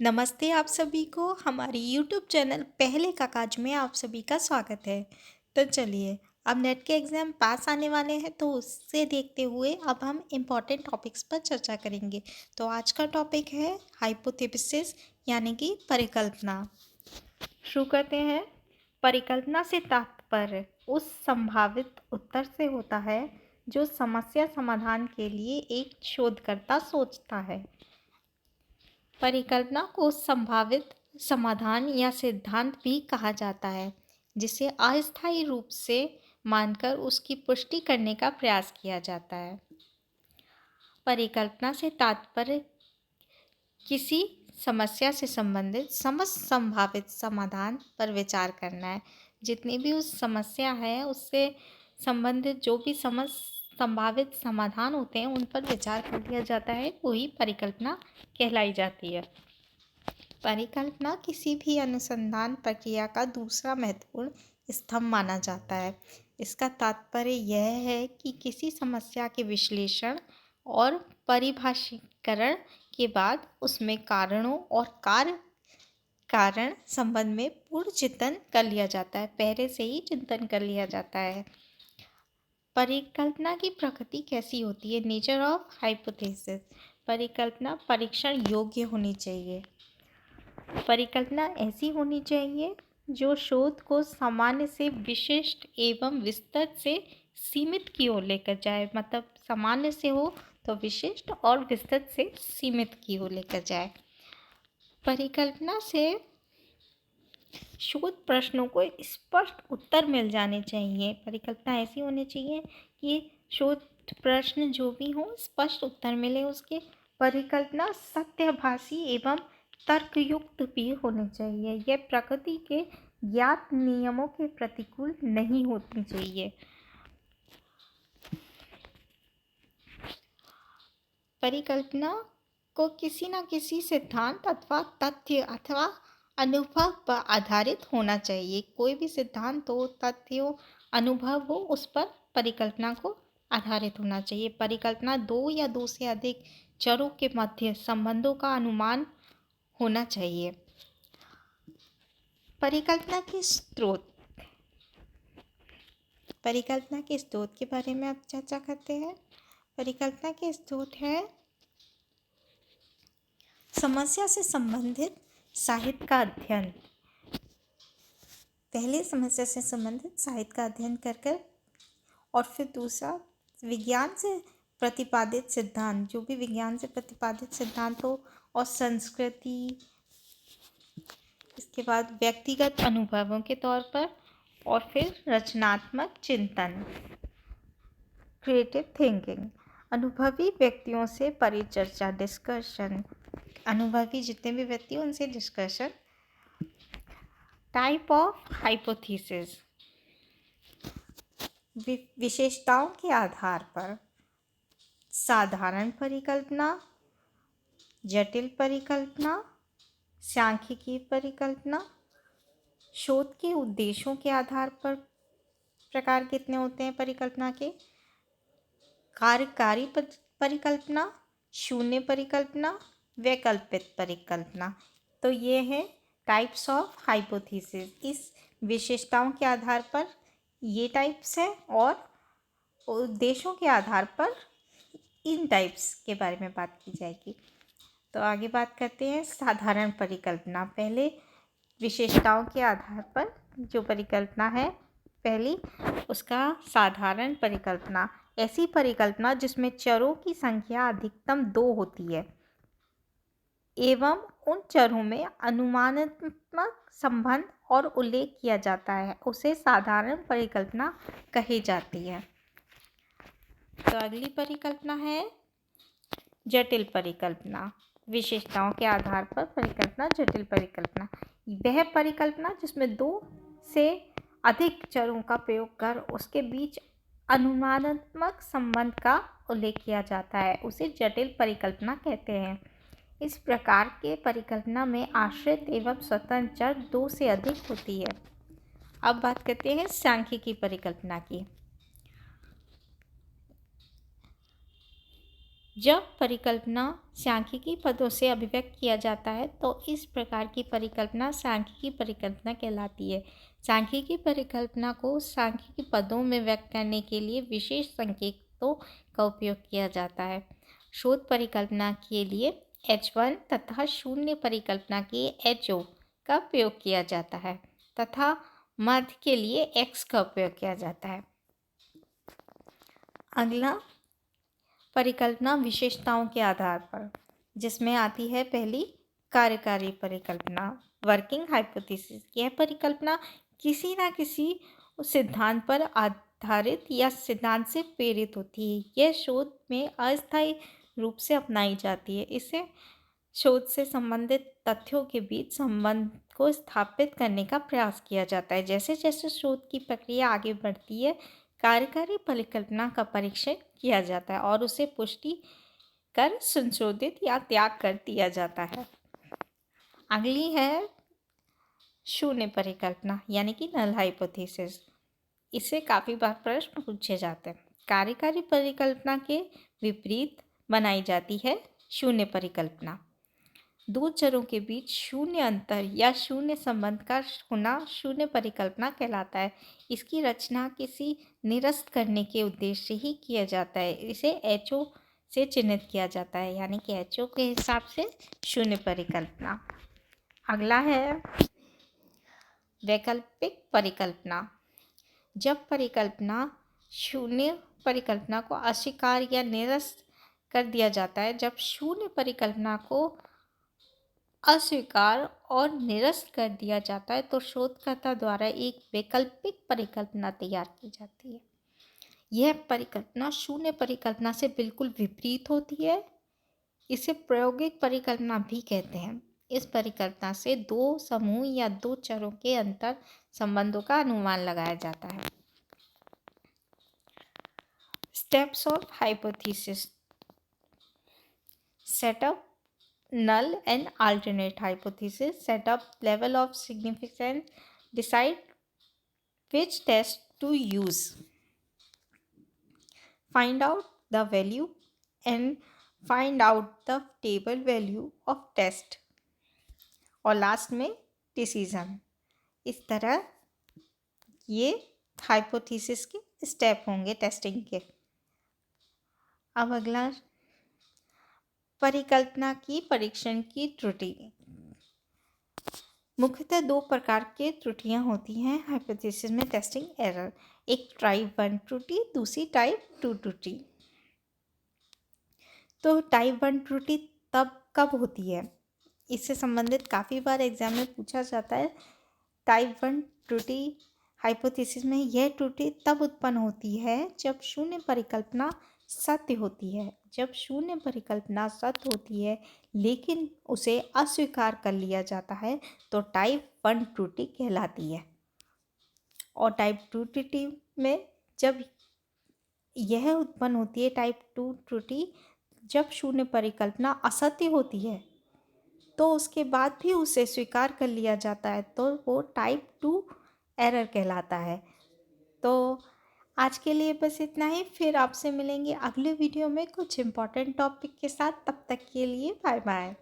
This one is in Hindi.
नमस्ते आप सभी को हमारी YouTube चैनल पहले का काज में आप सभी का स्वागत है। तो चलिए अब नेट के एग्ज़ाम पास आने वाले हैं तो उससे देखते हुए अब हम इम्पॉर्टेंट टॉपिक्स पर चर्चा करेंगे। तो आज का टॉपिक है हाइपोथेसिस यानी कि परिकल्पना। शुरू करते हैं। परिकल्पना से तात्पर्य उस संभावित उत्तर से होता है जो समस्या समाधान के लिए एक शोधकर्ता सोचता है। परिकल्पना को संभावित समाधान या सिद्धांत भी कहा जाता है, जिसे अस्थायी रूप से मानकर उसकी पुष्टि करने का प्रयास किया जाता है। परिकल्पना से तात्पर्य किसी समस्या से संबंधित समस्त संभावित समाधान पर विचार करना है। जितनी भी उस समस्या है उससे संबंधित जो भी समस्त संभावित समाधान होते हैं उन पर विचार कर लिया जाता है, वही परिकल्पना कहलाई जाती है। परिकल्पना किसी भी अनुसंधान प्रक्रिया का दूसरा महत्वपूर्ण स्तंभ माना जाता है। इसका तात्पर्य यह है कि किसी समस्या के विश्लेषण और परिभाषीकरण के बाद उसमें कारणों और कारण संबंध में पूर्ण चिंतन कर लिया जाता है, पहले से ही चिंतन कर लिया जाता है। परिकल्पना की प्रकृति कैसी होती है? Nature of hypothesis. परिकल्पना परीक्षण योग्य होनी चाहिए। परिकल्पना ऐसी होनी चाहिए जो शोध को सामान्य से विशिष्ट एवं विस्तृत से सीमित की ओर लेकर जाए। मतलब सामान्य से हो तो विशिष्ट और विस्तृत से सीमित की ओर लेकर जाए। परिकल्पना से शोध प्रश्नों को स्पष्ट उत्तर मिल जाने चाहिए। परिकल्पना ऐसी होनी चाहिए कि शोध प्रश्न जो भी हो स्पष्ट उत्तर मिले उसके। परिकल्पना सत्यभाषी एवं तर्कयुक्त भी होनी चाहिए। यह प्रकृति के ज्ञात नियमों के प्रतिकूल नहीं होनी चाहिए। परिकल्पना को किसी न किसी सिद्धांत अथवा तथ्य अथवा अनुभव पर आधारित होना चाहिए। कोई भी सिद्धांत हो, तथ्य हो, अनुभव हो, उस पर परिकल्पना को आधारित होना चाहिए। परिकल्पना दो या दो से अधिक चरों के मध्य संबंधों का अनुमान होना चाहिए। परिकल्पना के स्रोत। परिकल्पना के स्रोत के बारे में अब चर्चा करते हैं। परिकल्पना के स्रोत है समस्या से संबंधित साहित्य का अध्ययन। पहले समस्या से संबंधित साहित्य का अध्ययन कर और फिर दूसरा विज्ञान से प्रतिपादित सिद्धांत, जो भी विज्ञान से प्रतिपादित सिद्धांत हो, और संस्कृति, इसके बाद व्यक्तिगत अनुभवों के तौर पर, और फिर रचनात्मक चिंतन, क्रिएटिव थिंकिंग। अनुभवी व्यक्तियों से परिचर्चा, डिस्कशन। अनुभवी जितने भी व्यक्ति उनसे डिस्कशन। Type of hypothesis. विशेषताओं के आधार पर साधारण परिकल्पना, जटिल परिकल्पना, सांख्यिकीय परिकल्पना। शोध के उद्देश्यों के आधार पर प्रकार कितने होते हैं परिकल्पना के? कार्यकारी परिकल्पना, शून्य परिकल्पना, वैकल्पिक परिकल्पना। तो ये है टाइप्स ऑफ हाइपोथेसिस। इस विशेषताओं के आधार पर ये टाइप्स है और उद्देश्यों के आधार पर इन टाइप्स के बारे में बात की जाएगी। तो आगे बात करते हैं साधारण परिकल्पना। पहले विशेषताओं के आधार पर जो परिकल्पना है पहली, उसका साधारण परिकल्पना। ऐसी परिकल्पना जिसमें चरों की संख्या अधिकतम 2 होती है एवं उन चरों में अनुमानात्मक संबंध और उल्लेख किया जाता है, उसे साधारण परिकल्पना कही जाती है। तो अगली परिकल्पना है जटिल परिकल्पना। विशेषताओं के आधार पर परिकल्पना जटिल परिकल्पना। वह परिकल्पना जिसमें 2 से अधिक चरों का प्रयोग कर उसके बीच अनुमानात्मक संबंध का उल्लेख किया जाता है, उसे जटिल परिकल्पना कहते हैं। इस प्रकार के परिकल्पना में आश्रित एवं स्वतंत्र चर 2 से अधिक होती है। अब बात करते हैं सांख्यिकी परिकल्पना की। जब परिकल्पना सांख्यिकी पदों से अभिव्यक्त किया जाता है तो इस प्रकार की परिकल्पना सांख्यिकी परिकल्पना कहलाती है। सांख्यिकी परिकल्पना को सांख्यिकी पदों में व्यक्त करने के लिए विशेष संकेतों का उपयोग किया जाता है। शोध परिकल्पना के लिए H1 तथा शून्य परिकल्पना के HO का उपयोग किया जाता है तथा मध्य के लिए X का उपयोग किया जाता है। अगला परिकल्पना विशेषताओं के आधार पर, जिसमें आती है पहली कार्यकारी परिकल्पना, वर्किंग हाइपोथेसिस। यह परिकल्पना किसी न किसी सिद्धांत पर आधारित या सिद्धांत से प्रेरित होती है। यह शोध में अस्थायी रूप से अपनाई जाती है। इसे शोध से संबंधित तथ्यों के बीच संबंध को स्थापित करने का प्रयास किया जाता है। जैसे जैसे शोध की प्रक्रिया आगे बढ़ती है, कार्यकारी परिकल्पना का परीक्षण किया जाता है और उसे पुष्टि कर संशोधित या त्याग कर दिया जाता है। अगली है शून्य परिकल्पना यानी कि नल हाइपोथेसिस। इससे काफ़ी बार प्रश्न पूछे जाते हैं। कार्यकारी परिकल्पना के विपरीत बनाई जाती है शून्य परिकल्पना। दो चरों के बीच शून्य अंतर या शून्य संबंध का होना शून्य परिकल्पना कहलाता है। इसकी रचना किसी निरस्त करने के उद्देश्य से ही किया जाता है। इसे HO से चिन्हित किया जाता है, यानी कि HO के हिसाब से शून्य परिकल्पना। अगला है वैकल्पिक परिकल्पना। जब परिकल्पना शून्य परिकल्पना को अस्वीकार या निरस्त कर दिया जाता है। जब शून्य परिकल्पना को अस्वीकार और निरस्त कर दिया जाता है तो शोधकर्ता द्वारा एक वैकल्पिक परिकल्पना तैयार की जाती है। यह परिकल्पना शून्य परिकल्पना से बिल्कुल विपरीत होती है। इसे प्रायोगिक परिकल्पना भी कहते हैं। इस परिकल्पना से दो समूह या दो चरों के अंतर संबंधों का अनुमान लगाया जाता है। Steps of hypothesis: setup null and alternate hypothesis, set up level of significance, decide which test to use, find out the value and find out the table value of test, और लास्ट में डिसीजन। इस तरह ये हाइपोथेसिस के स्टेप होंगे टेस्टिंग के। अब अगला परिकल्पना की परीक्षण की त्रुटि। मुख्यतः दो प्रकार के त्रुटियां होती हैं हाइपोथेसिस में टेस्टिंग एरर। एक टाइप 1 त्रुटि, दूसरी टाइप 2 त्रुटि। तो टाइप 1 त्रुटि तब कब होती है, इससे संबंधित काफ़ी बार एग्जाम में पूछा जाता है। टाइप 1 त्रुटि हाइपोथेसिस में यह त्रुटि तब उत्पन्न होती है जब शून्य परिकल्पना सत्य होती है। जब शून्य परिकल्पना सत्य होती है लेकिन उसे अस्वीकार कर लिया जाता है तो टाइप 1 त्रुटि कहलाती है। और टाइप 2 त्रुटि में जब यह उत्पन्न होती है, टाइप 2 त्रुटि जब शून्य परिकल्पना असत्य होती है तो उसके बाद भी उसे स्वीकार कर लिया जाता है तो वो टाइप 2 एरर कहलाता है। तो आज के लिए बस इतना ही। फिर आपसे मिलेंगे अगले वीडियो में कुछ इम्पोर्टेंट टॉपिक के साथ। तब तक के लिए बाय बाय।